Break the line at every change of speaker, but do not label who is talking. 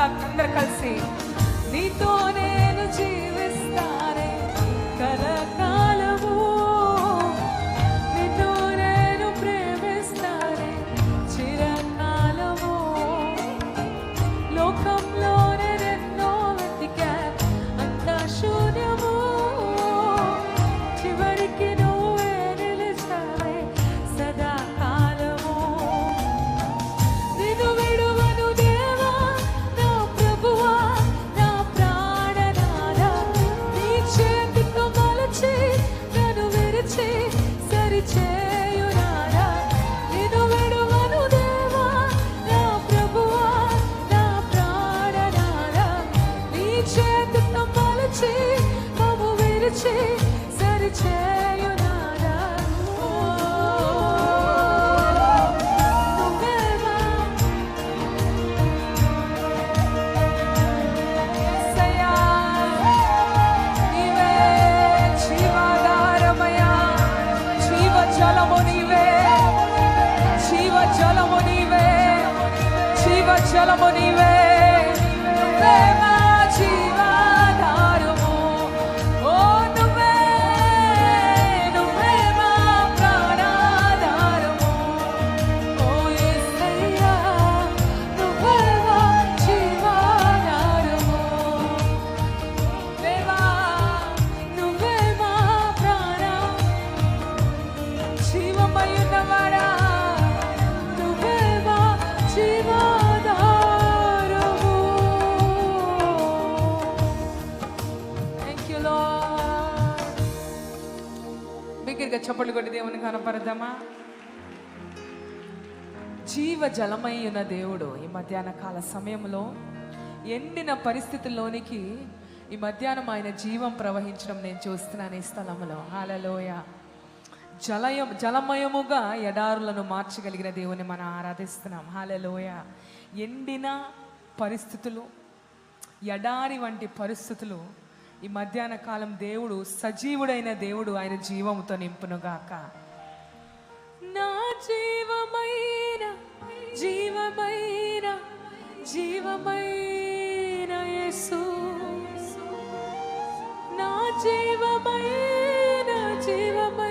పాడాలా అందరు కలిసి. నీతో నేను జీవిస్తానే కలకాలము, నిన్ను నేను ప్రేమిస్తానే చిరకాలము. లోకంలో నేనెన్నో వెతికా అంతా శూన్యము, చివరికి నువ్వే నిలిచావే సదాకాలము. నిన్ను విడువను దేవా నా ప్రభువా నా ప్రాణనాథా, నీ చేతితో మలచి నన్ను విరిచి సరిచేయునాథా. నిన్ను విడువను దేవా నా ప్రభువా నా ప్రాణనాథా, నీ చేతితో మలచి నన్ను విరిచి సరిచేయునాథా. ఓ నువ్వేనా యేసయ్యా, నీవే జీవాధారమయ్యా, జీవజలము నీవే, జీవజలము నీవే, జీవజలము నీవే. నువ్వే మా జీవాధారము, ఓ నువ్వే, నువ్వే మా ప్రాణాధారము. ఓ యేసయ్యా, నువ్వే మా జీవాధారము. దేవా నువ్వే మా ప్రాణం, జీవమయున్నవాడా నువ్వే మా జీవాధారము. Thank you lord. బిగ్గరగా చప్పట్లు కొట్టి దేవుని కనపడదామా. జీవ జలమై ఉన్న దేవుడు ఈ మధ్యాహ్న కాల సమయంలో ఎండిన పరిస్థితుల్లోనికి ఈ మధ్యాహ్నం ఆయన జీవం ప్రవహించడం నేను చూస్తున్నాను ఈ స్థలంలో. హల్లెలూయా. జలమయముగా ఎడారులను మార్చగలిగిన దేవుని మనం ఆరాధిస్తున్నాం. హల్లెలూయా. ఎండిన పరిస్థితులు, ఎడారి వంటి పరిస్థితులు ఈ మధ్యాహ్న కాలం దేవుడు సజీవుడైన దేవుడు ఆయన జీవముతో నింపునుగాక. నా జీవమైన జీవమైన జీవమైన యేసు, నా జీవమైన జీవమైన